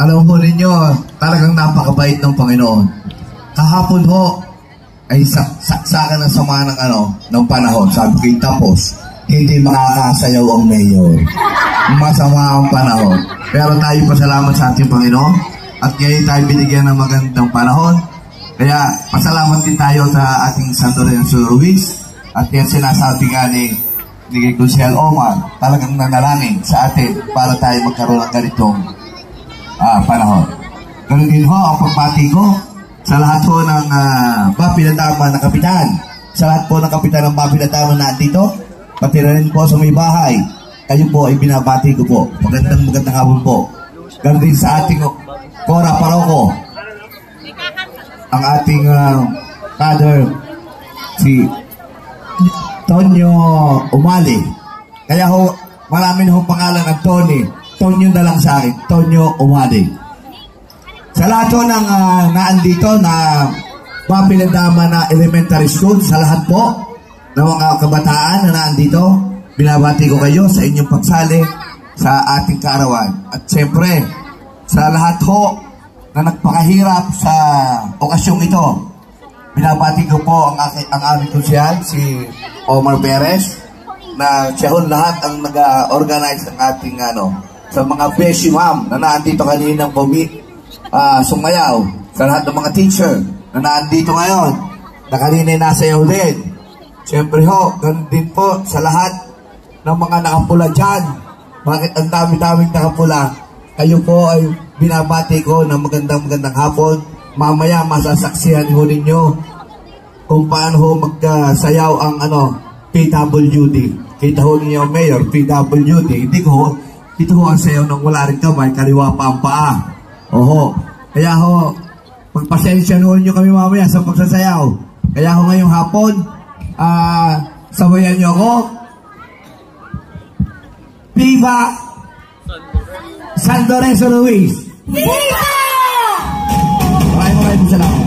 Alam po ninyo, talagang napakabait ng Panginoon. Kahapon ho, ay saksakan ng sama ng panahon. Sabi ko, tapos, hindi makakasayaw ang mayor. Masama ang panahon. Pero tayo pasalamat sa ating Panginoon at ngayon tayo binigyan ng magandang panahon. Kaya pasalamat din tayo sa ating Santo Lorenzo Ruiz at yan sinasabi nga ni Consel Omar, talagang nanalangin sa atin para tayo magkaroon ng ganitong panahon. Ganun din ho ang pagbati ko sa lahat po ng Mapinatama na kapitan, sa lahat po ng kapitan ng Mapinatama na dito, pati rin po sa may bahay, kayo po ay binabati ko po. Magandang hapon po. Ganun din sa ating Cora Paroko, ang ating father, si Tonyo Umali. Kaya ho, marami na ho pangalan ng Tony. Tonyo na lang sa akin, Tonyo Umali. Sa lahat ho ng naandito na Mapinatama na elementary school, sa lahat po ng mga kabataan na naandito, binabati ko kayo sa inyong pagsali sa ating kaarawan. At siyempre, sa lahat ho na nagpakahirap sa okasyong ito, binabati ko po ang aming konsyal, si Omar Perez, na siya ho lahat ang nag-organize ng ating sa mga beshi ma'am na naandito kaninang sumayaw, sa lahat ng mga teacher na naandito ngayon, na kanina nasayaw din. Siyempre ho, ganun din po sa lahat ng mga nakapula dyan. Bakit ang dami-daming nakapula? Kayo po ay binabati ko ng magandang hapon. Mamaya masasaksihan ho ninyo kung paano ho magsayaw ang PWD. Kita ho ninyo, Mayor, PWD. Ito ho ang sayaw ng wala rin kamay, kaliwa pa ang paa. Oho. Kaya ho, pagpasensya nyo kami mamaya sa pagsasayaw. Kaya ho ngayong hapon, sabayan nyo ako. Viva San Lorenzo Ruiz! Viva! Maraming salamat.